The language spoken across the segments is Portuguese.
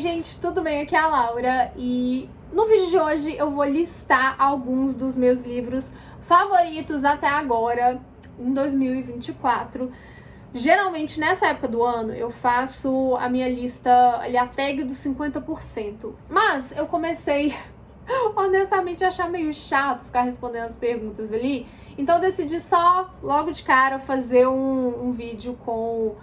gente, tudo bem? Aqui é a Laura e no vídeo de hoje eu vou listar alguns dos meus livros favoritos até agora, em 2024. Geralmente, nessa época do ano, eu faço a minha lista, ali, a tag dos 50%. Mas eu comecei, honestamente, a achar meio chato ficar respondendo as perguntas ali. Então eu decidi só, logo de cara, fazer um vídeo com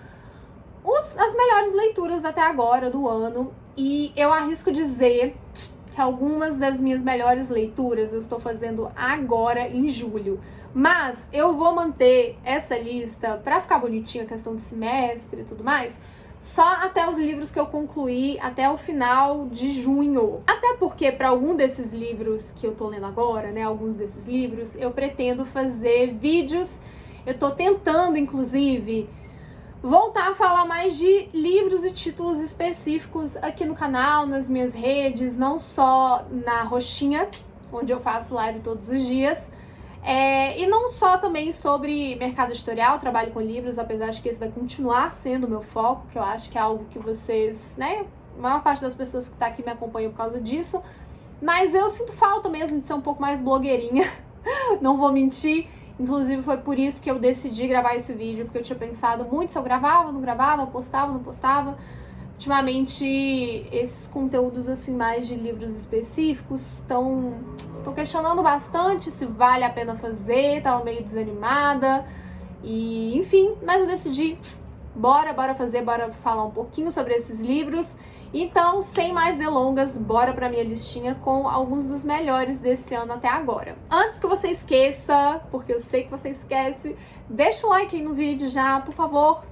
as melhores leituras até agora do ano. E eu arrisco dizer que algumas das minhas melhores leituras eu estou fazendo agora em julho. Mas eu vou manter essa lista pra ficar bonitinha, a questão de semestre e tudo mais, só até os livros que eu concluí até o final de junho. Até porque para algum desses livros que eu tô lendo agora, né, alguns desses livros, eu pretendo fazer vídeos. Eu tô tentando, inclusive, voltar a falar mais de livros e títulos específicos aqui no canal, nas minhas redes, não só na Roxinha, onde eu faço live todos os dias, e não só também sobre mercado editorial, trabalho com livros, apesar de que esse vai continuar sendo o meu foco, que eu acho que é algo que vocês, né, a maior parte das pessoas que tá aqui me acompanham por causa disso, mas eu sinto falta mesmo de ser um pouco mais blogueirinha, não vou mentir. Inclusive foi por isso que eu decidi gravar esse vídeo, porque eu tinha pensado muito se eu gravava, não gravava, postava, não postava. Ultimamente, esses conteúdos assim mais de livros específicos tô questionando bastante se vale a pena fazer, tava meio desanimada. E enfim, mas eu decidi, bora fazer, bora falar um pouquinho sobre esses livros. Então, sem mais delongas, bora pra minha listinha com alguns dos melhores desse ano até agora. Antes que você esqueça, porque eu sei que você esquece, deixa o like aí no vídeo já, por favor,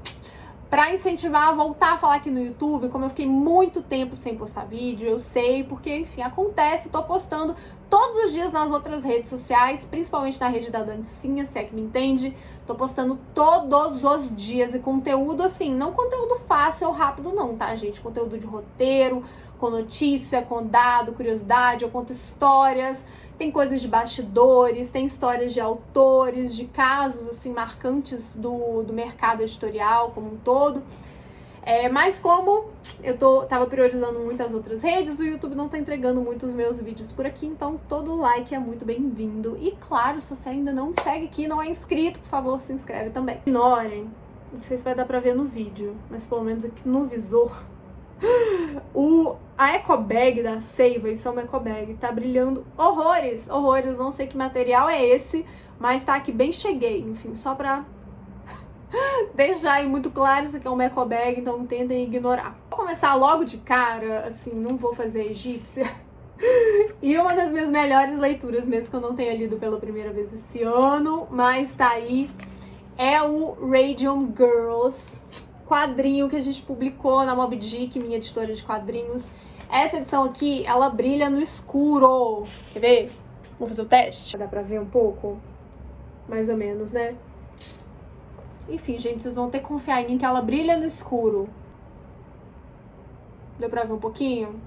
pra incentivar a voltar a falar aqui no YouTube. Como eu fiquei muito tempo sem postar vídeo, eu sei, porque, enfim, acontece, tô postando todos os dias nas outras redes sociais, principalmente na rede da dancinha, se é que me entende. Tô postando todos os dias e conteúdo assim, não conteúdo fácil ou rápido não, tá, gente? Conteúdo de roteiro, com notícia, com dado, curiosidade, eu conto histórias, tem coisas de bastidores, tem histórias de autores, de casos assim marcantes do mercado editorial como um todo. Mas como eu tava priorizando muitas outras redes, o YouTube não tá entregando muitos meus vídeos por aqui, então todo like é muito bem-vindo. E claro, se você ainda não me segue aqui, não é inscrito, por favor, se inscreve também. Ignorem, não sei se vai dar pra ver no vídeo, mas pelo menos aqui no visor, a eco bag da Seiva, isso é uma eco bag, tá brilhando horrores, não sei que material é esse, mas tá aqui bem cheguei, enfim, só pra deixar aí muito claro, isso aqui é um eco bag, então tentem ignorar. Vou começar logo de cara, assim, não vou fazer egípcia. E uma das minhas melhores leituras, mesmo que eu não tenha lido pela primeira vez esse ano, mas tá aí, é o Radium Girls, quadrinho que a gente publicou na Moby Dick, minha editora de quadrinhos. Essa edição aqui, ela brilha no escuro. Quer ver? Vamos fazer o teste? Dá pra ver um pouco? Mais ou menos, né? Enfim, gente, vocês vão ter que confiar em mim que ela brilha no escuro. Deu pra ver um pouquinho?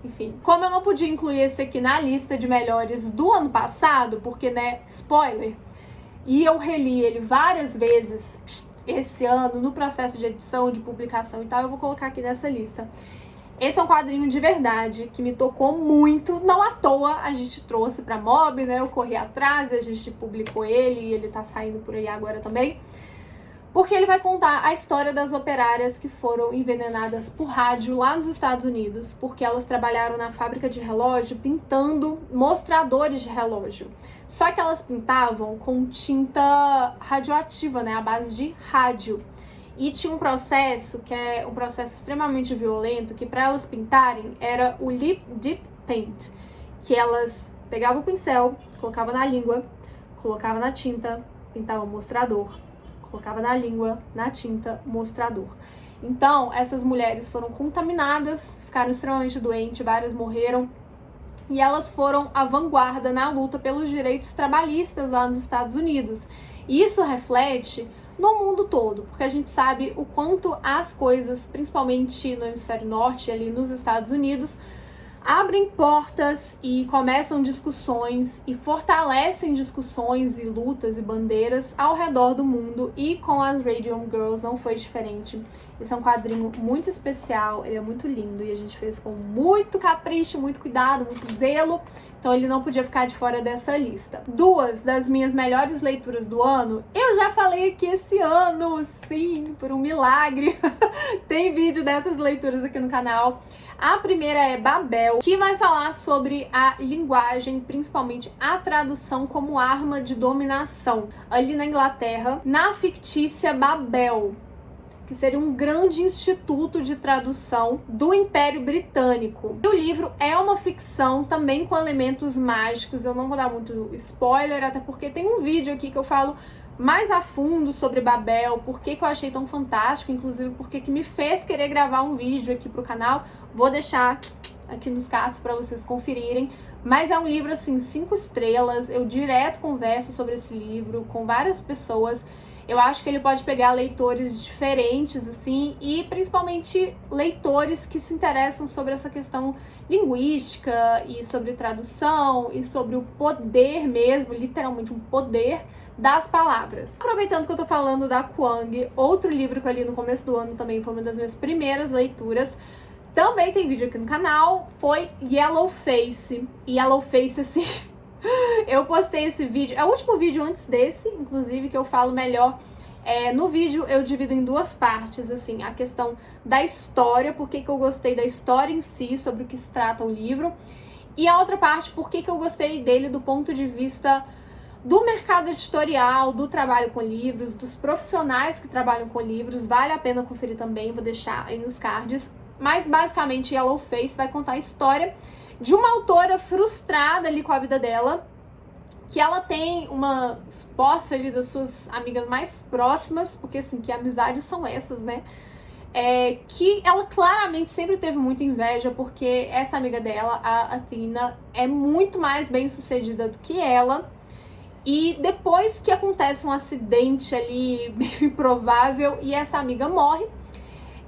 Enfim, como eu não podia incluir esse aqui na lista de melhores do ano passado, porque, né, spoiler, e eu reli ele várias vezes esse ano, no processo de edição, de publicação e tal, eu vou colocar aqui nessa lista. Esse é um quadrinho de verdade, que me tocou muito, não à toa a gente trouxe pra Mob, né, eu corri atrás, a gente publicou ele e ele tá saindo por aí agora também. Porque ele vai contar a história das operárias que foram envenenadas por rádio lá nos Estados Unidos, porque elas trabalharam na fábrica de relógio pintando mostradores de relógio. Só que elas pintavam com tinta radioativa, né, à base de rádio. E tinha um processo, que é um processo extremamente violento, que para elas pintarem era o lip dip paint, que elas pegavam o pincel, colocavam na língua, colocavam na tinta, pintavam o mostrador, colocava na língua, na tinta, mostrador. Então, essas mulheres foram contaminadas, ficaram extremamente doentes, várias morreram, e elas foram a vanguarda na luta pelos direitos trabalhistas lá nos Estados Unidos. E isso reflete no mundo todo, porque a gente sabe o quanto as coisas, principalmente no hemisfério norte, ali nos Estados Unidos, abrem portas e começam discussões e fortalecem discussões e lutas e bandeiras ao redor do mundo, e com as Radium Girls não foi diferente. Esse é um quadrinho muito especial, ele é muito lindo e a gente fez com muito capricho, muito cuidado, muito zelo. Então ele não podia ficar de fora dessa lista. Duas das minhas melhores leituras do ano, eu já falei aqui esse ano, sim, por um milagre. Tem vídeo dessas leituras aqui no canal. A primeira é Babel, que vai falar sobre a linguagem, principalmente a tradução como arma de dominação. Ali na Inglaterra, na fictícia Babel, que seria um grande instituto de tradução do Império Britânico. O livro é uma ficção também com elementos mágicos, eu não vou dar muito spoiler, até porque tem um vídeo aqui que eu falo mais a fundo sobre Babel, por que eu achei tão fantástico, inclusive porque que me fez querer gravar um vídeo aqui pro canal. Vou deixar aqui nos cards para vocês conferirem. Mas é um livro, assim, 5 estrelas, eu direto converso sobre esse livro com várias pessoas. Eu acho que ele pode pegar leitores diferentes, assim, e principalmente leitores que se interessam sobre essa questão linguística e sobre tradução e sobre o poder mesmo, literalmente um poder das palavras. Aproveitando que eu tô falando da Kwang, outro livro que eu li no começo do ano também foi uma das minhas primeiras leituras, também tem vídeo aqui no canal, foi Yellowface. Yellowface, assim... Eu postei esse vídeo, é o último vídeo antes desse, inclusive, que eu falo melhor. No vídeo eu divido em 2 partes, assim, a questão da história, por que eu gostei da história em si, sobre o que se trata o livro, e a outra parte, por que eu gostei dele do ponto de vista do mercado editorial, do trabalho com livros, dos profissionais que trabalham com livros. Vale a pena conferir também, vou deixar aí nos cards. Mas basicamente Yellowface vai contar a história de uma autora frustrada ali com a vida dela, que ela tem uma exposta ali das suas amigas mais próximas, porque assim, que amizades são essas, né? Que ela claramente sempre teve muita inveja, porque essa amiga dela, a Athena, é muito mais bem sucedida do que ela. E depois que acontece um acidente ali meio improvável e essa amiga morre,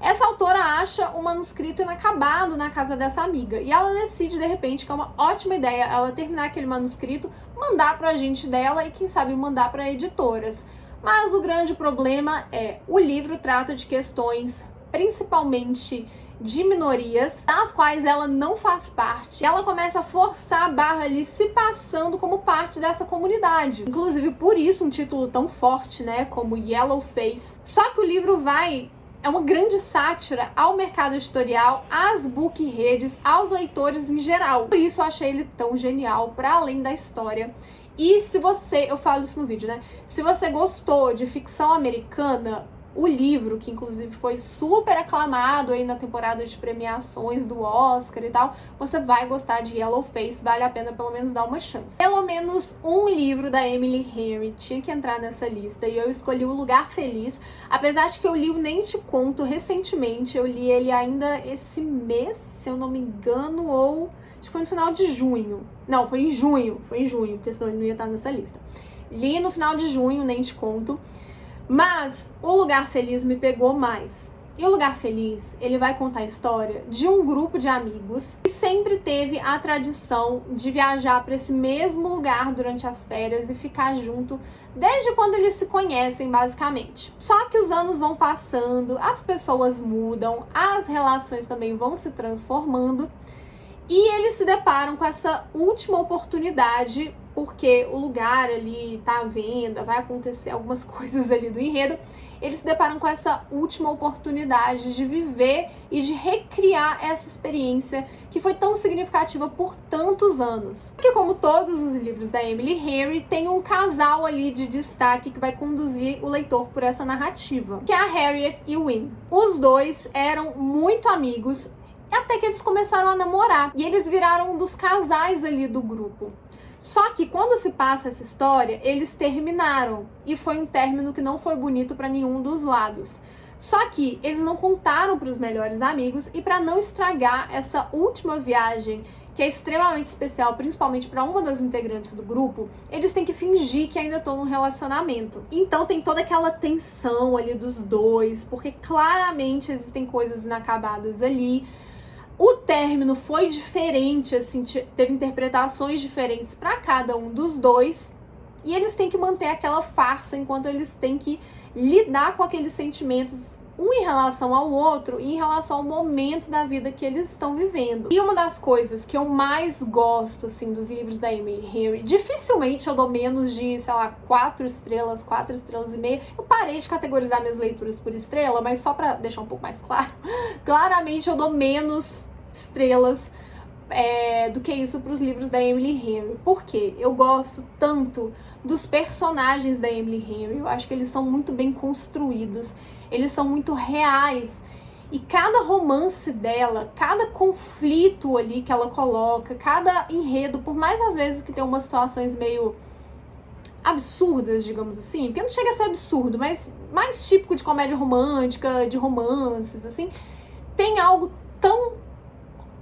essa autora acha um manuscrito inacabado na casa dessa amiga. E ela decide, de repente, que é uma ótima ideia ela terminar aquele manuscrito, mandar para a agente dela e, quem sabe, mandar para editoras. Mas o grande problema o livro trata de questões, principalmente de minorias, das quais ela não faz parte. Ela começa a forçar a barra ali, se passando como parte dessa comunidade. Inclusive, por isso, um título tão forte, né, como Yellowface. Só que o livro é uma grande sátira ao mercado editorial, às book redes, aos leitores em geral. Por isso eu achei ele tão genial, para além da história. E se você, eu falo isso no vídeo, né? Se você gostou de ficção americana, o livro, que inclusive foi super aclamado aí na temporada de premiações do Oscar e tal, você vai gostar de Yellowface, vale a pena pelo menos dar uma chance. Pelo menos um livro da Emily Henry tinha que entrar nessa lista e eu escolhi O Lugar Feliz, apesar de que eu li o Nem Te Conto recentemente, eu li ele ainda esse mês, se eu não me engano, ou acho que foi no final de junho. Não, foi em junho, porque senão ele não ia estar nessa lista. Li no final de junho, Nem Te Conto. Mas O Lugar Feliz me pegou mais. E O Lugar Feliz, ele vai contar a história de um grupo de amigos que sempre teve a tradição de viajar para esse mesmo lugar durante as férias e ficar junto desde quando eles se conhecem, basicamente. Só que os anos vão passando, as pessoas mudam, as relações também vão se transformando e eles se deparam com essa última oportunidade, porque o lugar ali tá à venda, vai acontecer algumas coisas ali do enredo. Eles se deparam com essa última oportunidade de viver e de recriar essa experiência que foi tão significativa por tantos anos. Porque, como todos os livros da Emily Henry, tem um casal ali de destaque que vai conduzir o leitor por essa narrativa, que é a Harriet e o Win. Os dois eram muito amigos, até que eles começaram a namorar, e eles viraram um dos casais ali do grupo. Só que quando se passa essa história, eles terminaram, e foi um término que não foi bonito para nenhum dos lados. Só que eles não contaram para os melhores amigos, e para não estragar essa última viagem, que é extremamente especial, principalmente para uma das integrantes do grupo, eles têm que fingir que ainda estão num relacionamento. Então tem toda aquela tensão ali dos dois, porque claramente existem coisas inacabadas ali. O término foi diferente, assim, teve interpretações diferentes para cada um dos dois, e eles têm que manter aquela farsa enquanto eles têm que lidar com aqueles sentimentos um em relação ao outro e em relação ao momento da vida que eles estão vivendo. E uma das coisas que eu mais gosto, assim, dos livros da Emily Henry, dificilmente eu dou menos de, sei lá, 4 estrelas e meia. Eu parei de categorizar minhas leituras por estrela, mas só pra deixar um pouco mais claro, claramente eu dou menos estrelas do que isso para os livros da Emily Henry. Por quê? Eu gosto tanto dos personagens da Emily Henry, eu acho que eles são muito bem construídos, eles são muito reais, e cada romance dela, cada conflito ali que ela coloca, cada enredo, por mais às vezes que tem umas situações meio absurdas, digamos assim, porque não chega a ser absurdo, mas mais típico de comédia romântica, de romances, assim, tem algo tão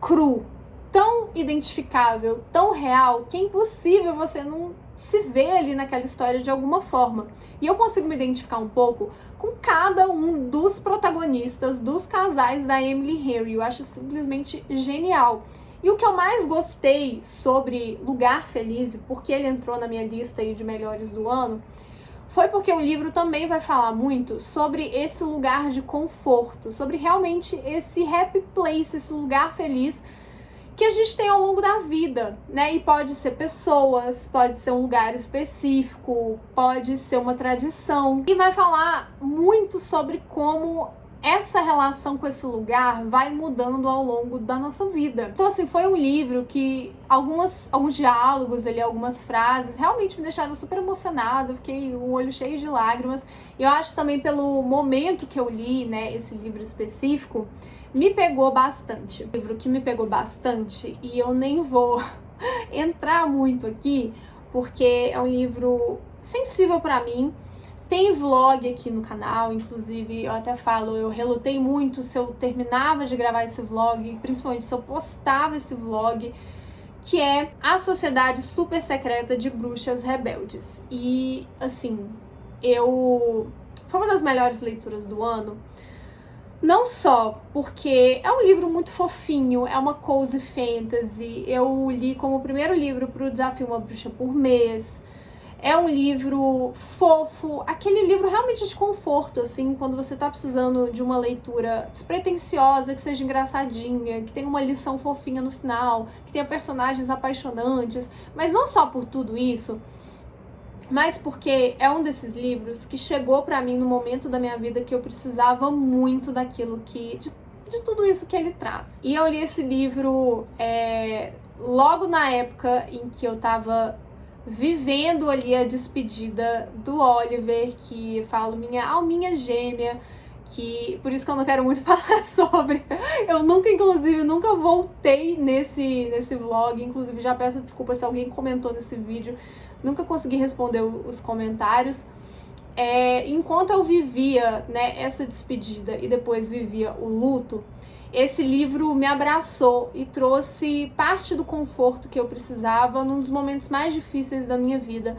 cru, tão identificável, tão real, que é impossível você não se ver ali naquela história de alguma forma. E eu consigo me identificar um pouco com cada um dos protagonistas, dos casais da Emily Henry. Eu acho simplesmente genial. E o que eu mais gostei sobre Lugar Feliz, e porque ele entrou na minha lista aí de melhores do ano, foi porque o livro também vai falar muito sobre esse lugar de conforto, sobre realmente esse happy place, esse lugar feliz que a gente tem ao longo da vida, né? E pode ser pessoas, pode ser um lugar específico, pode ser uma tradição. E vai falar muito sobre como essa relação com esse lugar vai mudando ao longo da nossa vida. Então, assim, foi um livro que alguns diálogos ali, algumas frases realmente me deixaram super emocionada, eu fiquei o olho cheio de lágrimas. E eu acho também pelo momento que eu li, né, esse livro específico, me pegou bastante. Um livro que me pegou bastante, e eu nem vou entrar muito aqui, porque é um livro sensível pra mim. Tem vlog aqui no canal, inclusive eu até falo, eu relutei muito se eu terminava de gravar esse vlog, principalmente se eu postava esse vlog, que é A Sociedade Super Secreta de Bruxas Rebeldes. E, assim, foi uma das melhores leituras do ano, não só porque é um livro muito fofinho, é uma cozy fantasy, eu li como primeiro livro pro Desafio Uma Bruxa por Mês. É um livro fofo, aquele livro realmente de conforto, assim, quando você tá precisando de uma leitura despretensiosa, que seja engraçadinha, que tenha uma lição fofinha no final, que tenha personagens apaixonantes, mas não só por tudo isso, mas porque é um desses livros que chegou pra mim no momento da minha vida que eu precisava muito daquilo de tudo isso que ele traz. E eu li esse livro logo na época em que eu tava vivendo ali a despedida do Oliver, que eu falo minha alminha gêmea, que por isso que eu não quero muito falar sobre. Eu nunca voltei nesse vlog, inclusive já peço desculpa se alguém comentou nesse vídeo, nunca consegui responder os comentários. Enquanto eu vivia, né, essa despedida e depois vivia o luto, esse livro me abraçou e trouxe parte do conforto que eu precisava num dos momentos mais difíceis da minha vida,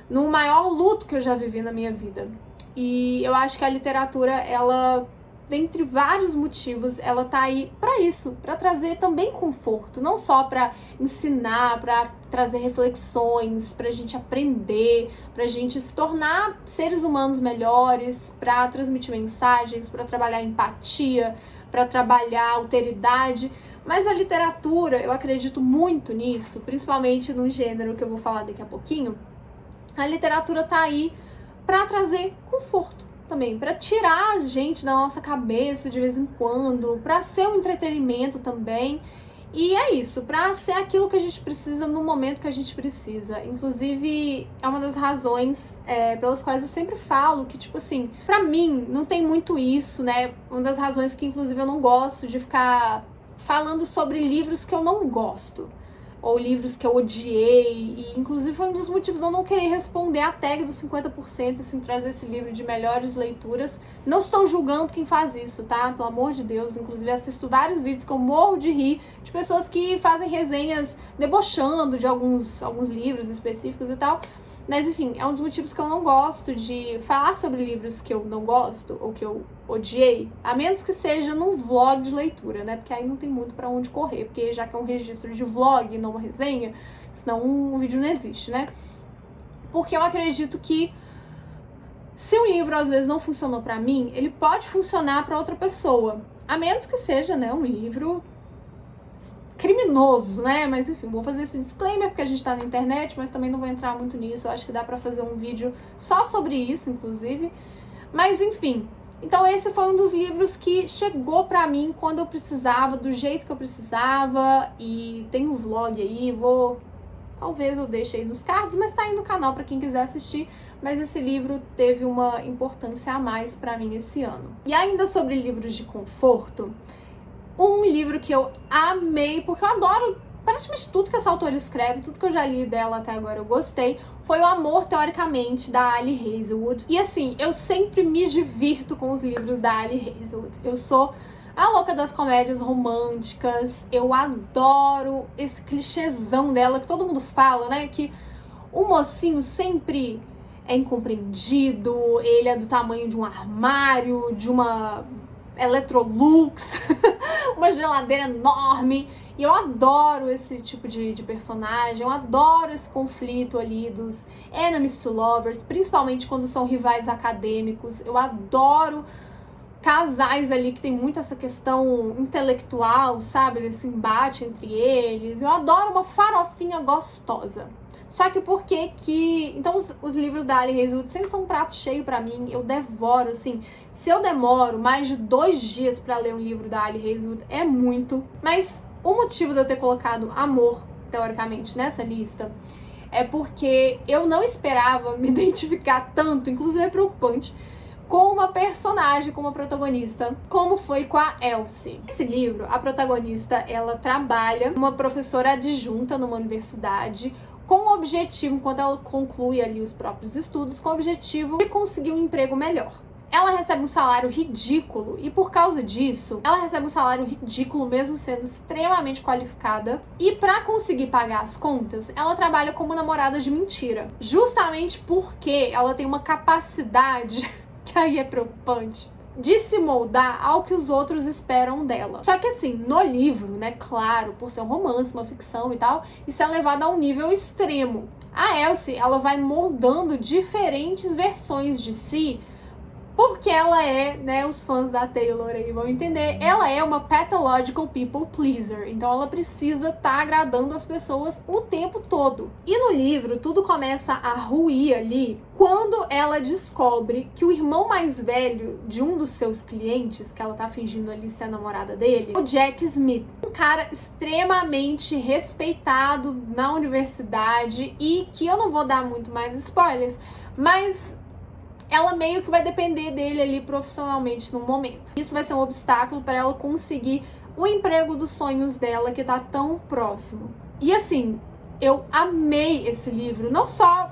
no maior luto que eu já vivi na minha vida. E eu acho que a literatura, ela, dentre vários motivos, ela tá aí pra isso, pra trazer também conforto, não só pra ensinar, pra trazer reflexões, pra gente aprender, pra gente se tornar seres humanos melhores, pra transmitir mensagens, pra trabalhar empatia, para trabalhar alteridade, mas a literatura, eu acredito muito nisso, principalmente num gênero que eu vou falar daqui a pouquinho. A literatura tá aí para trazer conforto também, para tirar a gente da nossa cabeça de vez em quando, para ser um entretenimento também. E é isso, pra ser aquilo que a gente precisa no momento que a gente precisa. Inclusive, é uma das razões pelas quais eu sempre falo que, tipo assim, pra mim, não tem muito isso, né? Uma das razões que, inclusive, eu não gosto de ficar falando sobre livros que eu não gosto. Ou livros que eu odiei, e inclusive foi um dos motivos de eu não querer responder a tag dos 50%, assim, trazer esse livro de melhores leituras. Não estou julgando quem faz isso, tá? Pelo amor de Deus, inclusive assisto vários vídeos que eu morro de rir, de pessoas que fazem resenhas debochando de alguns livros específicos e tal. Mas enfim, é um dos motivos que eu não gosto de falar sobre livros que eu não gosto ou que eu odiei, a menos que seja num vlog de leitura, né? Porque aí não tem muito pra onde correr, porque já que é um registro de vlog e não uma resenha, senão o vídeo não existe, né? Porque eu acredito que Se um livro às vezes não funcionou pra mim, ele pode funcionar pra outra pessoa. A menos que seja, né, um livro criminoso, né? Mas enfim, vou fazer esse disclaimer porque a gente tá na internet, mas também não vou entrar muito nisso. Eu acho que dá pra fazer um vídeo só sobre isso, inclusive. Mas enfim, então esse foi um dos livros que chegou pra mim quando eu precisava, do jeito que eu precisava. E tem um vlog aí, talvez eu deixe aí nos cards, mas tá aí no canal pra quem quiser assistir. Mas esse livro teve uma importância a mais pra mim esse ano. E ainda sobre livros de conforto, um livro que eu amei, porque eu adoro praticamente tudo que essa autora escreve, tudo que eu já li dela até agora eu gostei, foi O Amor, Teoricamente, da Ali Hazelwood. E assim, eu sempre me divirto com os livros da Ali Hazelwood. Eu sou a louca das comédias românticas, eu adoro esse clichêzão dela que todo mundo fala, né, que o mocinho sempre é incompreendido, ele é do tamanho de um armário, de uma Electrolux, uma geladeira enorme. E eu adoro esse tipo de personagem, eu adoro esse conflito ali dos enemies to lovers, principalmente quando são rivais acadêmicos. Eu adoro casais ali que tem muito essa questão intelectual, sabe? Desse embate entre eles. Eu adoro uma farofinha gostosa. Só que por que então os livros da Ali Hazelwood sempre são um prato cheio pra mim, eu devoro, assim, se eu demoro mais de 2 dias pra ler um livro da Ali Hazelwood, é muito. Mas o motivo de eu ter colocado Amor, teoricamente, nessa lista, é porque eu não esperava me identificar tanto, inclusive é preocupante, com uma personagem, com uma protagonista, como foi com a Elsie. Nesse livro, a protagonista, ela trabalha uma professora adjunta numa universidade, com o objetivo, enquanto ela conclui ali os próprios estudos, com o objetivo de conseguir um emprego melhor. Ela recebe um salário ridículo e por causa disso, ela recebe um salário ridículo mesmo sendo extremamente qualificada. E para conseguir pagar as contas, ela trabalha como namorada de mentira. Justamente porque ela tem uma capacidade, que aí é preocupante, de se moldar ao que os outros esperam dela. Só que assim, no livro, né, claro, por ser um romance, uma ficção e tal, isso é levado a um nível extremo. A Elsie, ela vai moldando diferentes versões de si, porque ela é, né, os fãs da Taylor aí vão entender, ela é uma pathological people pleaser, então ela precisa estar agradando as pessoas o tempo todo. E no livro, tudo começa a ruir ali quando ela descobre que o irmão mais velho de um dos seus clientes, que ela tá fingindo ali ser a namorada dele, é o Jack Smith, um cara extremamente respeitado na universidade e que eu não vou dar muito mais spoilers, mas ela meio que vai depender dele ali profissionalmente no momento. Isso vai ser um obstáculo para ela conseguir o emprego dos sonhos dela, que tá tão próximo. E assim, eu amei esse livro, não só,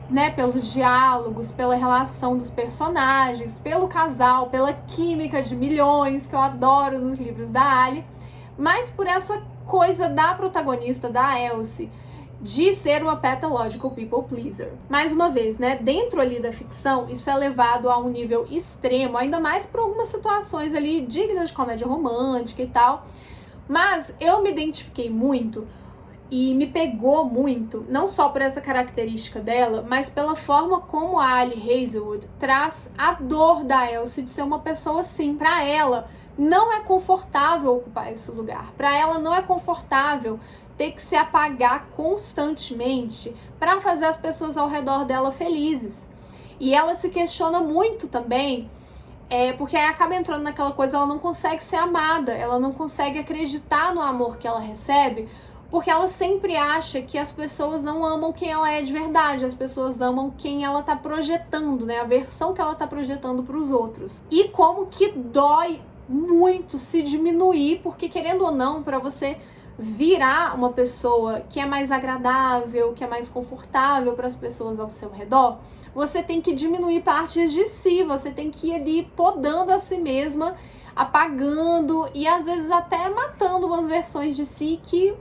né, pelos diálogos, pela relação dos personagens, pelo casal, pela química de milhões, que eu adoro nos livros da Ali, mas por essa coisa da protagonista, da Elsie, de ser uma pathological people pleaser. Mais uma vez, né, dentro ali da ficção, isso é levado a um nível extremo, ainda mais por algumas situações ali dignas de comédia romântica e tal. Mas eu me identifiquei muito e me pegou muito, não só por essa característica dela, mas pela forma como a Ali Hazelwood traz a dor da Elsie de ser uma pessoa assim. Pra ela, não é confortável ocupar esse lugar. Pra ela, não é confortável ter que se apagar constantemente para fazer as pessoas ao redor dela felizes. E ela se questiona muito também, porque aí acaba entrando naquela coisa, ela não consegue ser amada, ela não consegue acreditar no amor que ela recebe, porque ela sempre acha que as pessoas não amam quem ela é de verdade, as pessoas amam quem ela tá projetando, né, a versão que ela tá projetando para os outros. E como que dói muito se diminuir, porque querendo ou não, para você virar uma pessoa que é mais agradável, que é mais confortável para as pessoas ao seu redor, você tem que diminuir partes de si, você tem que ir ali podando a si mesma, apagando e às vezes até matando umas versões de si que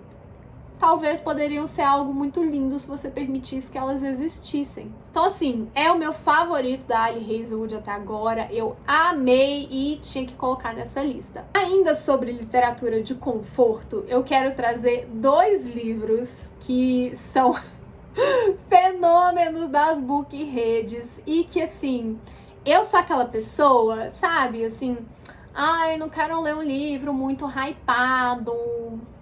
talvez poderiam ser algo muito lindo se você permitisse que elas existissem. Então assim, é o meu favorito da Ali Hazelwood até agora, eu amei e tinha que colocar nessa lista. Ainda sobre literatura de conforto, eu quero trazer 2 livros que são fenômenos das book redes. E que, assim, eu sou aquela pessoa, sabe, assim, ai, não quero ler um livro muito hypado,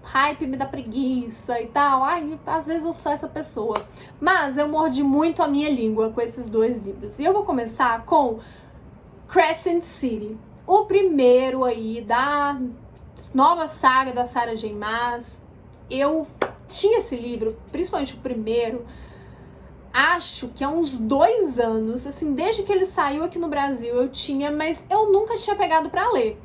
hype me dá preguiça e tal. Ai, às vezes eu sou essa pessoa. Mas eu mordi muito a minha língua com esses dois livros. E eu vou começar com Crescent City, o primeiro aí da nova saga da Sarah J. Maas. Eu tinha esse livro, principalmente o primeiro, acho que há uns 2 anos, assim, desde que ele saiu aqui no Brasil eu tinha, mas eu nunca tinha pegado pra ler.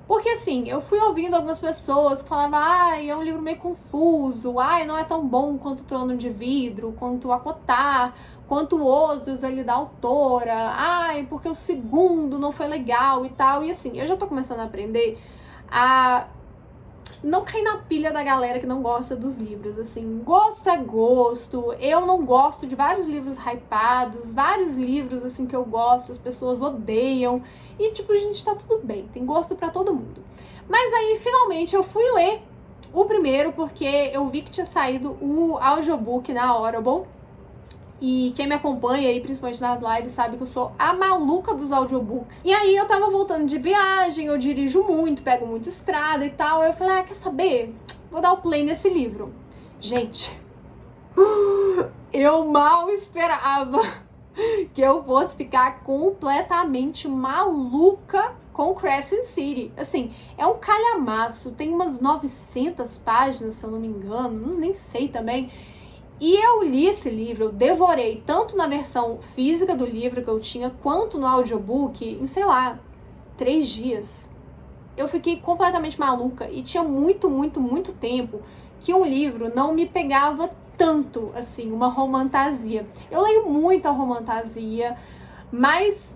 Porque, assim, eu fui ouvindo algumas pessoas que falavam, ai, é um livro meio confuso, ai, não é tão bom quanto o Trono de Vidro, quanto o Acotar, quanto outros ali da autora, ai, porque o segundo não foi legal e tal. E, assim, eu já tô começando a aprender a não cair na pilha da galera que não gosta dos livros, assim, gosto é gosto, eu não gosto de vários livros hypados, vários livros, assim, que eu gosto, as pessoas odeiam, e, tipo, gente, tá tudo bem, tem gosto pra todo mundo. Mas aí, finalmente, eu fui ler o primeiro, porque eu vi que tinha saído o audiobook na Audible, e quem me acompanha aí, principalmente nas lives, sabe que eu sou a maluca dos audiobooks. E aí eu tava voltando de viagem, eu dirijo muito, pego muita estrada e tal. Aí eu falei, quer saber? Vou dar o play nesse livro. Gente, eu mal esperava que eu fosse ficar completamente maluca com Crescent City. Assim, é um calhamaço, tem umas 900 páginas, se eu não me engano, nem sei também. E eu li esse livro, eu devorei tanto na versão física do livro que eu tinha, quanto no audiobook, em, sei lá, 3 dias. Eu fiquei completamente maluca e tinha muito, muito, muito tempo que um livro não me pegava tanto, assim, uma romantasia. Eu leio muita romantasia, mas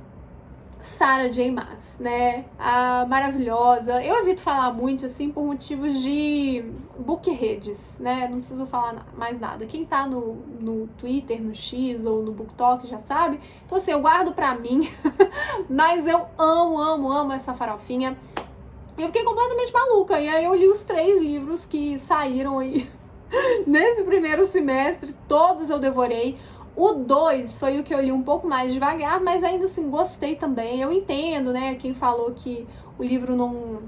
Sarah J. Maas, né? A maravilhosa. Eu evito falar muito, assim, por motivos de book redes, né? Não preciso falar mais nada. Quem tá no Twitter, no X ou no BookTok já sabe. Então, assim, eu guardo pra mim. Mas eu amo, amo, amo essa farofinha. E eu fiquei completamente maluca. E aí eu li os 3 livros que saíram aí nesse primeiro semestre. Todos eu devorei. O 2 foi o que eu li um pouco mais devagar, mas ainda assim gostei também. Eu entendo, né, quem falou que o livro não...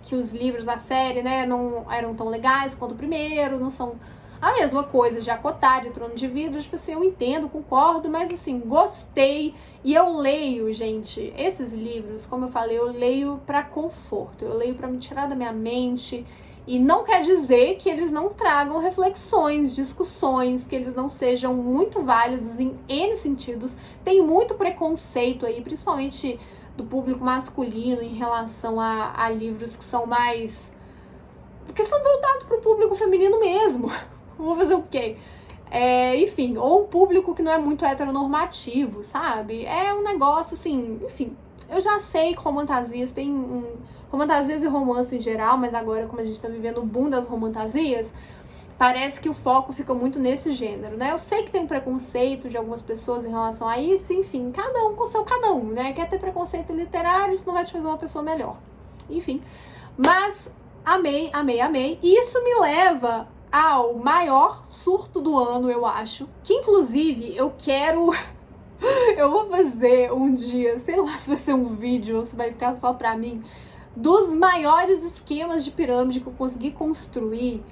que os livros da série, né, não eram tão legais quanto o primeiro, não são a mesma coisa de Acotar e Trono de Vidro. Tipo assim, eu entendo, concordo, mas assim, gostei. E eu leio, gente, esses livros, como eu falei, eu leio pra conforto, eu leio pra me tirar da minha mente. E não quer dizer que eles não tragam reflexões, discussões, que eles não sejam muito válidos em N sentidos. Tem muito preconceito aí, principalmente do público masculino, em relação a livros que são mais... que são voltados para o público feminino mesmo. Vou fazer o quê? Enfim, ou um público que não é muito heteronormativo, sabe? É um negócio assim, enfim... Eu já sei que romantasias tem romantasias e romance em geral, mas agora, como a gente tá vivendo o boom das romantasias, parece que o foco fica muito nesse gênero, né? Eu sei que tem um preconceito de algumas pessoas em relação a isso, enfim, cada um com seu cada um, né? Quer ter preconceito literário, isso não vai te fazer uma pessoa melhor. Enfim, mas amei, amei, amei. E isso me leva ao maior surto do ano, eu acho, que inclusive eu quero... Eu vou fazer um dia, sei lá se vai ser um vídeo ou se vai ficar só pra mim, dos maiores esquemas de pirâmide que eu consegui construir.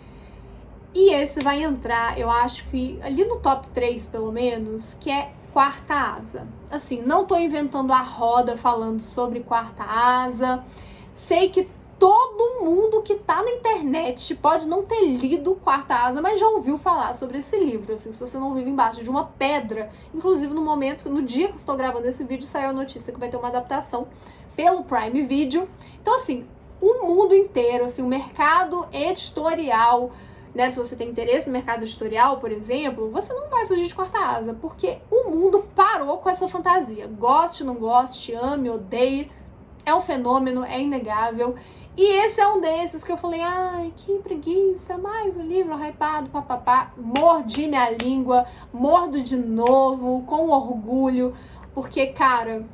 E esse vai entrar, eu acho que ali no top 3 pelo menos, que é Quarta Asa. Assim, não tô inventando a roda falando sobre Quarta Asa. Sei que todo mundo que tá na internet pode não ter lido Quarta Asa, mas já ouviu falar sobre esse livro, assim, se você não vive embaixo de uma pedra. Inclusive no dia que eu estou gravando esse vídeo, saiu a notícia que vai ter uma adaptação pelo Prime Video. Então, assim, o mundo inteiro, assim, o mercado editorial, né, se você tem interesse no mercado editorial, por exemplo, você não vai fugir de Quarta Asa, porque o mundo parou com essa fantasia. Goste, não goste, ame, odeie, é um fenômeno, é inegável. E esse é um desses que eu falei, ai, que preguiça, mais um livro hypado, papapá. Mordi minha língua, mordo de novo, com orgulho, porque, cara,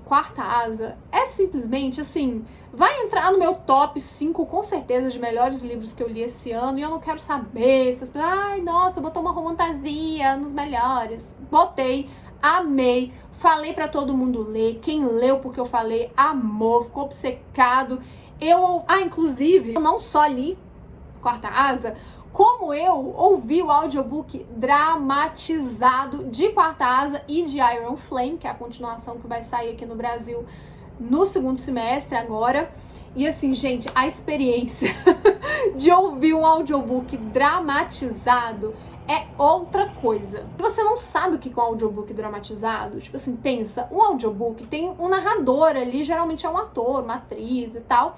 Quarta Asa é simplesmente, assim, vai entrar no meu top 5, com certeza, de melhores livros que eu li esse ano, e eu não quero saber, essas pessoas, ai, nossa, botou uma romantasia nos melhores. Botei, amei, falei pra todo mundo ler, quem leu porque eu falei, amou, ficou obcecado. Inclusive, eu não só li Quarta Asa, como eu ouvi o audiobook dramatizado de Quarta Asa e de Iron Flame, que é a continuação que vai sair aqui no Brasil no segundo semestre agora. E assim, gente, a experiência de ouvir um audiobook dramatizado é outra coisa. Se você não sabe o que é um audiobook dramatizado, tipo assim, pensa, um audiobook tem um narrador ali, geralmente é um ator, uma atriz e tal,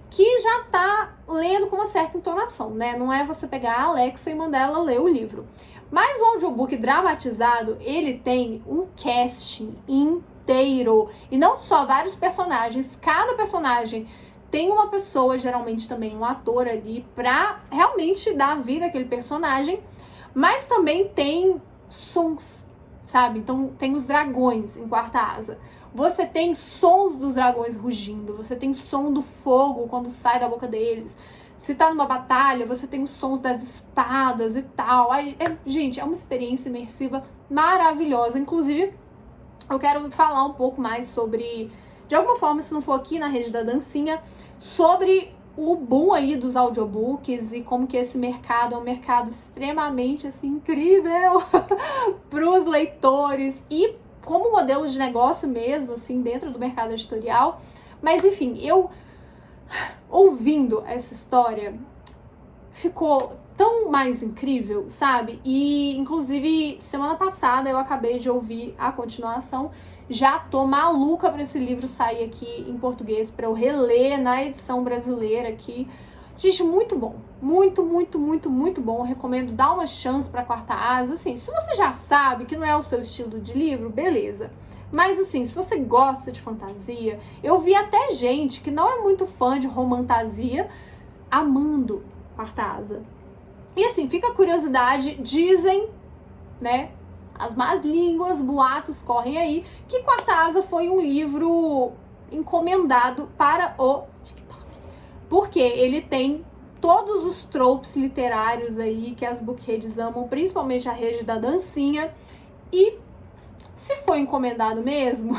que já tá lendo com uma certa entonação, né? Não é você pegar a Alexa e mandar ela ler o livro. Mas o audiobook dramatizado, ele tem um casting inteiro. E não só vários personagens, cada personagem tem uma pessoa, geralmente também um ator ali, pra realmente dar vida àquele personagem. Mas também tem sons, sabe? Então tem os dragões em Quarta Asa. Você tem sons dos dragões rugindo, você tem som do fogo quando sai da boca deles. Se tá numa batalha, você tem os sons das espadas e tal. Gente, é uma experiência imersiva maravilhosa. Inclusive, eu quero falar um pouco mais sobre, de alguma forma, se não for aqui na Rede da Dancinha, sobre o boom aí dos audiobooks e como que esse mercado é um mercado extremamente, assim, incrível pros leitores e como modelo de negócio mesmo, assim, dentro do mercado editorial. Mas, enfim, eu ouvindo essa história, ficou tão mais incrível, sabe? E, inclusive, semana passada eu acabei de ouvir a continuação. Já tô maluca pra esse livro sair aqui em português, pra eu reler na edição brasileira aqui. Gente, muito bom. Muito, muito, muito, muito bom. Eu recomendo dar uma chance pra Quarta Asa. Assim, se você já sabe que não é o seu estilo de livro, beleza. Mas assim, se você gosta de fantasia, eu vi até gente que não é muito fã de romantasia amando Quarta Asa. E assim, fica a curiosidade, dizem, né, as más línguas, boatos correm aí, que Quarta Asa foi um livro encomendado para o TikTok. Porque ele tem todos os tropes literários aí que as bookheads amam, principalmente a Rede da Dancinha. E se foi encomendado mesmo,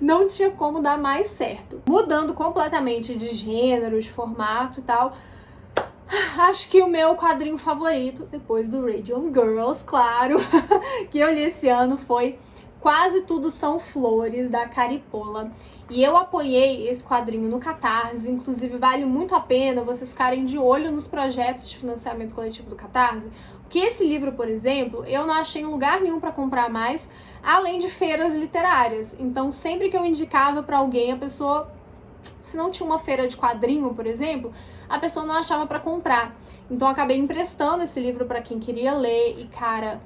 não tinha como dar mais certo. Mudando completamente de gênero, de formato e tal, acho que o meu quadrinho favorito, depois do Radiant Girls, claro, que eu li esse ano foi Quase Tudo São Flores, da Caripola. E eu apoiei esse quadrinho no Catarse, inclusive vale muito a pena vocês ficarem de olho nos projetos de financiamento coletivo do Catarse, porque esse livro, por exemplo, eu não achei em lugar nenhum para comprar mais, além de feiras literárias. Então, sempre que eu indicava para alguém, a pessoa, se não tinha uma feira de quadrinho, por exemplo, a pessoa não achava para comprar. Então, eu acabei emprestando esse livro para quem queria ler e, cara,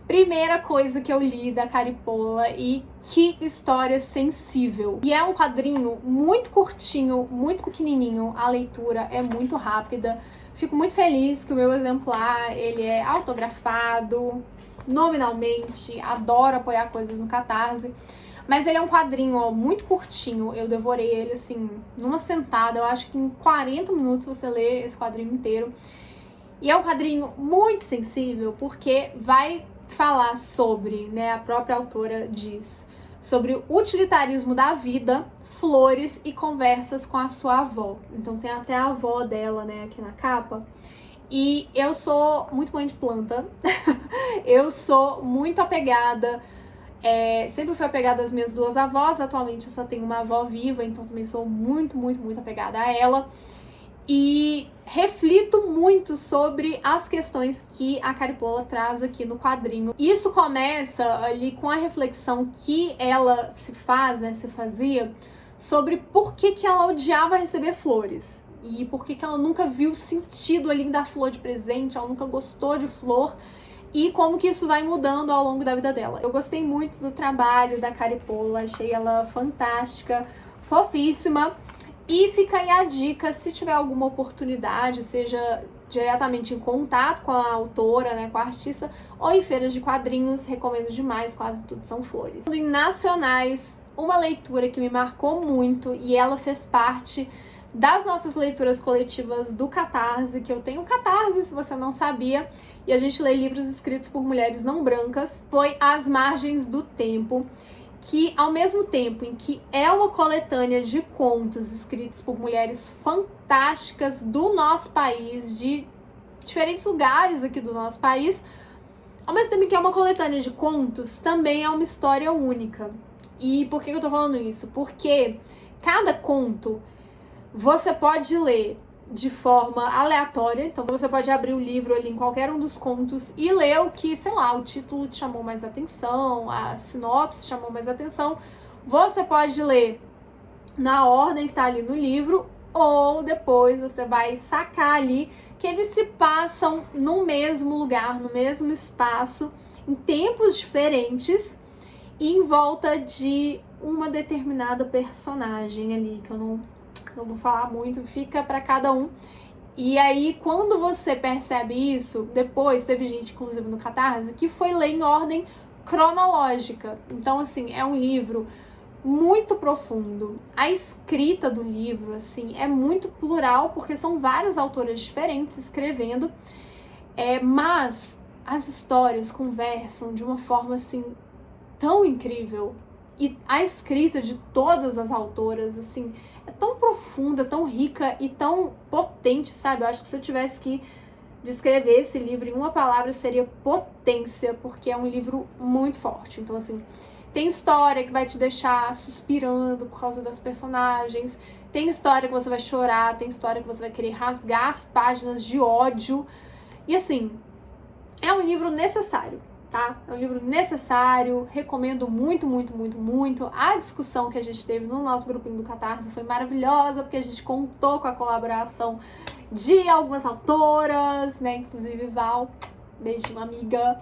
primeira coisa que eu li da Caripola, e que história sensível. E é um quadrinho muito curtinho, muito pequenininho, a leitura é muito rápida. Fico muito feliz que o meu exemplar, ele é autografado, nominalmente, adoro apoiar coisas no Catarse. Mas ele é um quadrinho, ó, muito curtinho, eu devorei ele, assim, numa sentada. Eu acho que em 40 minutos você lê esse quadrinho inteiro. E é um quadrinho muito sensível, porque vai falar sobre, né, a própria autora diz, sobre o utilitarismo da vida, flores e conversas com a sua avó. Então tem até a avó dela, né, aqui na capa. E eu sou muito mãe de planta, eu sou muito apegada, sempre fui apegada às minhas duas avós, atualmente eu só tenho uma avó viva, então também sou muito, muito, muito apegada a ela. E reflito muito sobre as questões que a Caripola traz aqui no quadrinho. Isso começa ali com a reflexão que ela se faz, né, se fazia, sobre por que ela odiava receber flores. E por que ela nunca viu sentido ali em dar flor de presente, ela nunca gostou de flor. E como que isso vai mudando ao longo da vida dela. Eu gostei muito do trabalho da Caripola, achei ela fantástica, fofíssima. E fica aí a dica, se tiver alguma oportunidade, seja diretamente em contato com a autora, né, com a artista, ou em feiras de quadrinhos, recomendo demais, Quase Tudo São Flores. Em nacionais, uma leitura que me marcou muito e ela fez parte das nossas leituras coletivas do Catarse, que eu tenho Catarse, se você não sabia, e a gente lê livros escritos por mulheres não brancas, foi As Margens do Tempo, que ao mesmo tempo em que é uma coletânea de contos escritos por mulheres fantásticas do nosso país, de diferentes lugares aqui do nosso país, ao mesmo tempo que é uma coletânea de contos, também é uma história única. E por que eu tô falando isso? Porque cada conto você pode ler de forma aleatória, então você pode abrir o livro ali em qualquer um dos contos e ler o que, sei lá, o título te chamou mais atenção, a sinopse chamou mais atenção. Você pode ler na ordem que tá ali no livro, ou depois você vai sacar ali que eles se passam no mesmo lugar, no mesmo espaço, em tempos diferentes e em volta de uma determinada personagem ali, que eu não vou falar muito, fica para cada um. E aí, quando você percebe isso, depois teve gente, inclusive no Catarse, que foi ler em ordem cronológica. Então, assim, é um livro muito profundo. A escrita do livro, assim, é muito plural, porque são várias autoras diferentes escrevendo, mas as histórias conversam de uma forma, assim, tão incrível. E a escrita de todas as autoras, assim, é tão profunda, tão rica e tão potente, sabe? Eu acho que se eu tivesse que descrever esse livro em uma palavra, seria potência, porque é um livro muito forte. Então, assim, tem história que vai te deixar suspirando por causa das personagens, tem história que você vai chorar, tem história que você vai querer rasgar as páginas de ódio. E, assim, é um livro necessário. Tá? É um livro necessário, recomendo muito, muito, muito, muito. A discussão que a gente teve no nosso grupinho do Catarse foi maravilhosa, porque a gente contou com a colaboração de algumas autoras, né? Inclusive Val, beijinho, amiga.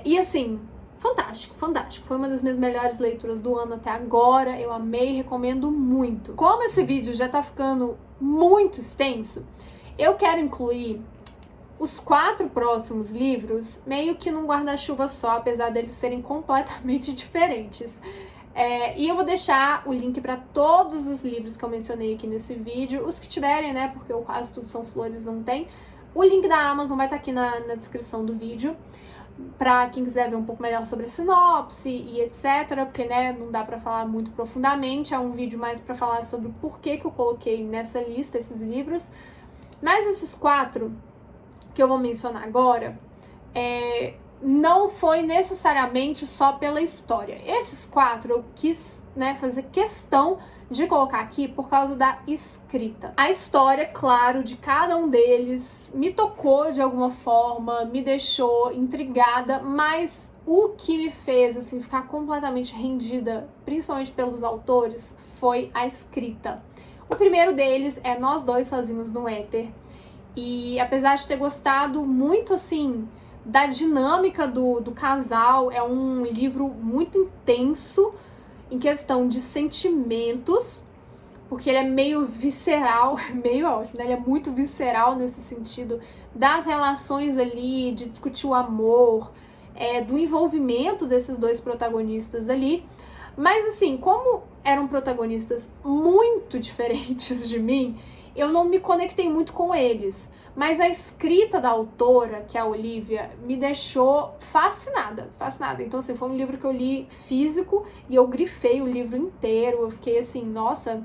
E assim, fantástico, fantástico. Foi uma das minhas melhores leituras do ano até agora. Eu amei, recomendo muito. Como esse vídeo já tá ficando muito extenso, eu quero incluir os 4 próximos livros meio que num guarda-chuva só, apesar deles serem completamente diferentes. E eu vou deixar o link para todos os livros que eu mencionei aqui nesse vídeo, os que tiverem, né, porque o quase tudo são flores, não tem. O link da Amazon vai estar aqui na descrição do vídeo, para quem quiser ver um pouco melhor sobre a sinopse e etc, porque, né, não dá para falar muito profundamente, é um vídeo mais para falar sobre o porquê que eu coloquei nessa lista esses livros. Mas esses 4 que eu vou mencionar agora, não foi necessariamente só pela história. Esses 4 eu quis, né, fazer questão de colocar aqui por causa da escrita. A história, claro, de cada um deles me tocou de alguma forma, me deixou intrigada, mas o que me fez, assim, ficar completamente rendida, principalmente pelos autores, foi a escrita. O primeiro deles é Nós Dois Sozinhos no Éter. E apesar de ter gostado muito, assim, da dinâmica do casal, é um livro muito intenso em questão de sentimentos, porque ele é meio visceral, meio ótimo, né? Ele é muito visceral nesse sentido das relações ali, de discutir o amor, do envolvimento desses 2 protagonistas ali. Mas, assim, como eram protagonistas muito diferentes de mim, eu não me conectei muito com eles, mas a escrita da autora, que é a Olivia, me deixou fascinada. Então, assim, foi um livro que eu li físico e eu grifei o livro inteiro. Eu fiquei assim, nossa,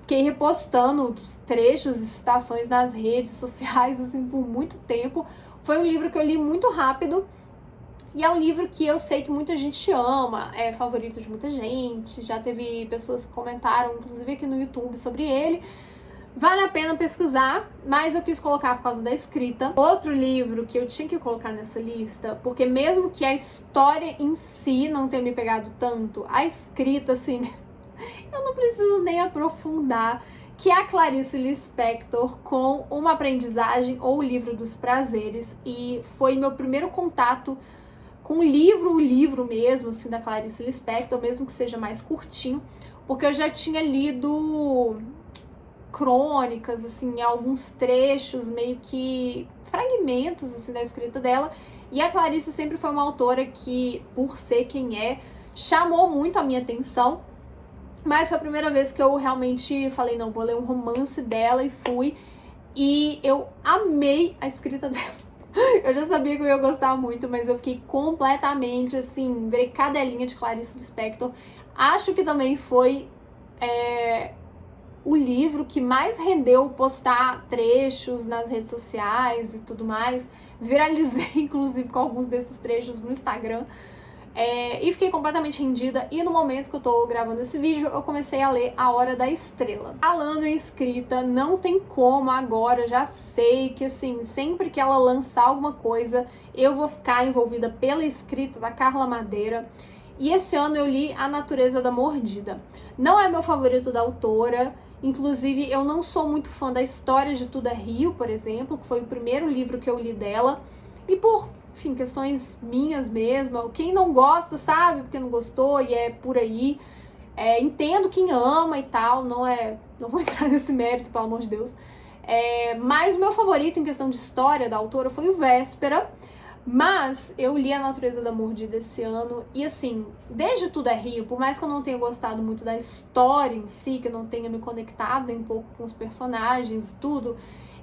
fiquei repostando trechos e citações nas redes sociais, assim, por muito tempo. Foi um livro que eu li muito rápido e é um livro que eu sei que muita gente ama, é favorito de muita gente, já teve pessoas que comentaram, inclusive aqui no YouTube, sobre ele. Vale a pena pesquisar, mas eu quis colocar por causa da escrita. Outro livro que eu tinha que colocar nessa lista, porque mesmo que a história em si não tenha me pegado tanto, a escrita, assim, eu não preciso nem aprofundar, que é a Clarice Lispector com Uma Aprendizagem ou O Livro dos Prazeres. E foi meu primeiro contato com o livro mesmo, assim, da Clarice Lispector, mesmo que seja mais curtinho, porque eu já tinha lido crônicas, assim, alguns trechos, meio que fragmentos, assim, da escrita dela. E a Clarice sempre foi uma autora que, por ser quem é, chamou muito a minha atenção, mas foi a primeira vez que eu realmente falei, não, vou ler um romance dela, e fui. E eu amei a escrita dela. Eu já sabia que eu ia gostar muito, mas eu fiquei completamente, assim, virei cadelinha de Clarice Lispector. Acho que também foi o livro que mais rendeu postar trechos nas redes sociais e tudo mais. Viralizei, inclusive, com alguns desses trechos no Instagram. E fiquei completamente rendida. E no momento que eu tô gravando esse vídeo, eu comecei a ler A Hora da Estrela. Falando em escrita, não tem como agora, já sei que assim, sempre que ela lançar alguma coisa, eu vou ficar envolvida pela escrita da Carla Madeira. E esse ano eu li A Natureza da Mordida. Não é meu favorito da autora, inclusive eu não sou muito fã da História de Tudo é Rio, por exemplo, que foi o primeiro livro que eu li dela. E enfim, questões minhas mesmo. Quem não gosta sabe porque não gostou e é por aí. Entendo quem ama e tal, não vou entrar nesse mérito, pelo amor de Deus. Mas o meu favorito em questão de história da autora foi o Véspera. Mas eu li A Natureza da Mordida esse ano e assim, desde Tudo é Rio, por mais que eu não tenha gostado muito da história em si, que eu não tenha me conectado um pouco com os personagens e tudo,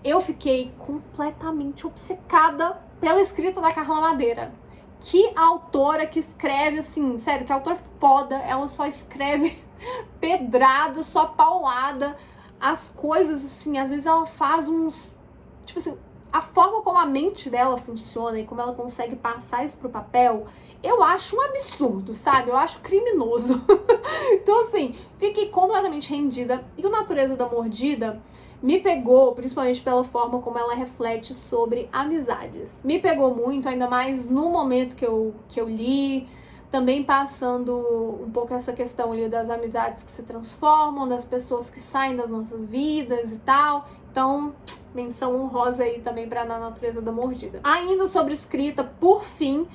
eu fiquei completamente obcecada pela escrita da Carla Madeira. Que autora que escreve, assim, sério, que autora foda, ela só escreve pedrada, só paulada, as coisas, assim, às vezes ela faz uns, tipo assim, a forma como a mente dela funciona e como ela consegue passar isso pro papel, eu acho um absurdo, sabe? Eu acho criminoso. Então, assim, fiquei completamente rendida. E o Natureza da Mordida me pegou, principalmente pela forma como ela reflete sobre amizades. Me pegou muito, ainda mais no momento que eu li, também passando um pouco essa questão ali das amizades que se transformam, das pessoas que saem das nossas vidas e tal. Então, menção honrosa aí também para Na Natureza da Mordida. Ainda sobre escrita, por fim,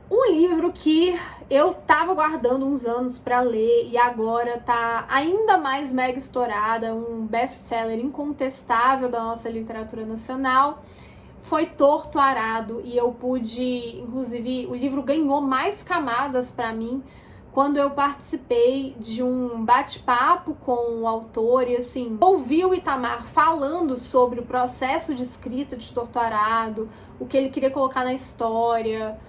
um livro que eu tava guardando uns anos para ler e agora tá ainda mais mega estourada, um best-seller incontestável da nossa literatura nacional, foi Torto Arado, e eu pude, inclusive, o livro ganhou mais camadas para mim quando eu participei de um bate-papo com o autor e, assim, ouvi o Itamar falando sobre o processo de escrita de Torto Arado, o que ele queria colocar na história,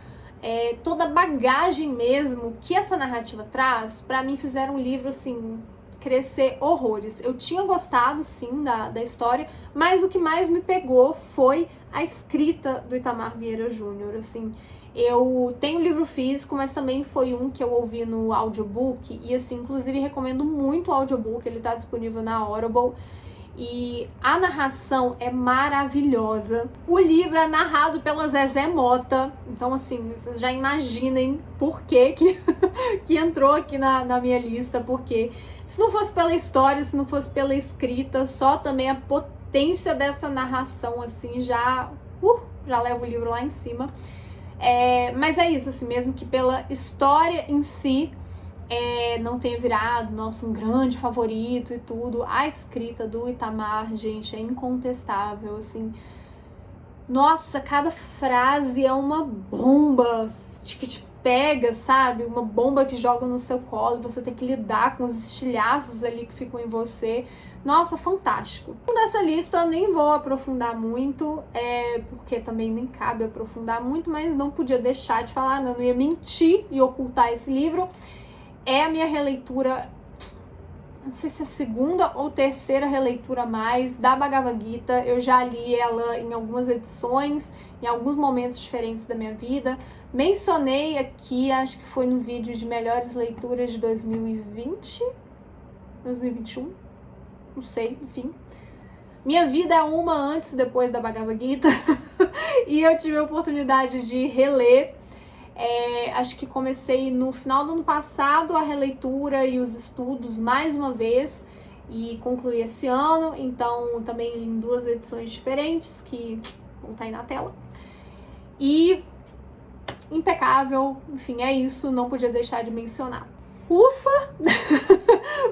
toda a bagagem mesmo que essa narrativa traz, pra mim fizeram um livro, assim, crescer horrores. Eu tinha gostado, sim, da história, mas o que mais me pegou foi a escrita do Itamar Vieira Júnior, assim. Eu tenho um livro físico, mas também foi um que eu ouvi no audiobook, e assim, inclusive recomendo muito o audiobook, ele tá disponível na Audible, e a narração é maravilhosa. O livro é narrado pela Zezé Mota, então assim, vocês já imaginem por que entrou aqui na minha lista, porque se não fosse pela história, se não fosse pela escrita, só também a potência dessa narração, assim, já leva o livro lá em cima. Mas é isso, assim, mesmo que pela história em si não tenha virado, nossa, um grande favorito e tudo, a escrita do Itamar, gente, é incontestável, assim. Nossa, cada frase é uma bomba que te pega, sabe? Uma bomba que joga no seu colo e você tem que lidar com os estilhaços ali que ficam em você. Nossa, fantástico. Nessa lista eu nem vou aprofundar muito, porque também nem cabe aprofundar muito, mas não podia deixar de falar, não ia mentir e ocultar esse livro. É a minha releitura, não sei se é a segunda ou terceira releitura mais da Bhagavad Gita. Eu já li ela em algumas edições, em alguns momentos diferentes da minha vida. Mencionei aqui, acho que foi no vídeo de melhores leituras de 2020, 2021, não sei, enfim. Minha vida é uma antes e depois da Bhagavad Gita e eu tive a oportunidade de reler. Acho que comecei no final do ano passado a releitura e os estudos mais uma vez e concluí esse ano, então também li em 2 edições diferentes que vão estar aí na tela. E impecável, enfim, é isso, não podia deixar de mencionar. Ufa!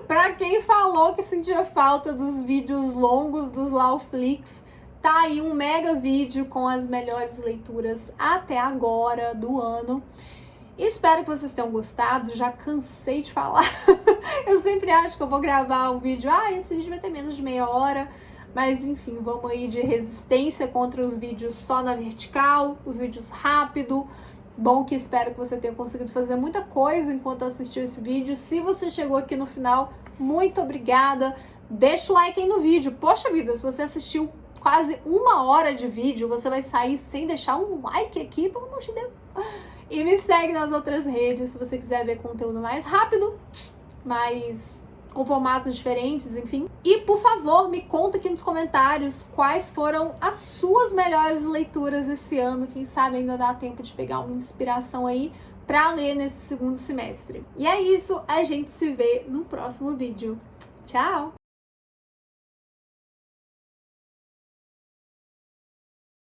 Pra quem falou que sentia falta dos vídeos longos dos Lauflix, tá aí um mega vídeo com as melhores leituras até agora do ano. Espero que vocês tenham gostado, já cansei de falar. Eu sempre acho que eu vou gravar um vídeo, esse vídeo vai ter menos de meia hora, mas enfim, vamos aí de resistência contra os vídeos só na vertical, os vídeos rápido. Bom, que espero que você tenha conseguido fazer muita coisa enquanto assistiu esse vídeo. Se você chegou aqui no final, muito obrigada. Deixa o like aí no vídeo. Poxa vida, se você assistiu quase 1 hora de vídeo, você vai sair sem deixar um like aqui, pelo amor de Deus. E me segue nas outras redes se você quiser ver conteúdo mais rápido, com formatos diferentes, enfim. E, por favor, me conta aqui nos comentários quais foram as suas melhores leituras esse ano. Quem sabe ainda dá tempo de pegar uma inspiração aí pra ler nesse segundo semestre. E é isso, a gente se vê no próximo vídeo. Tchau!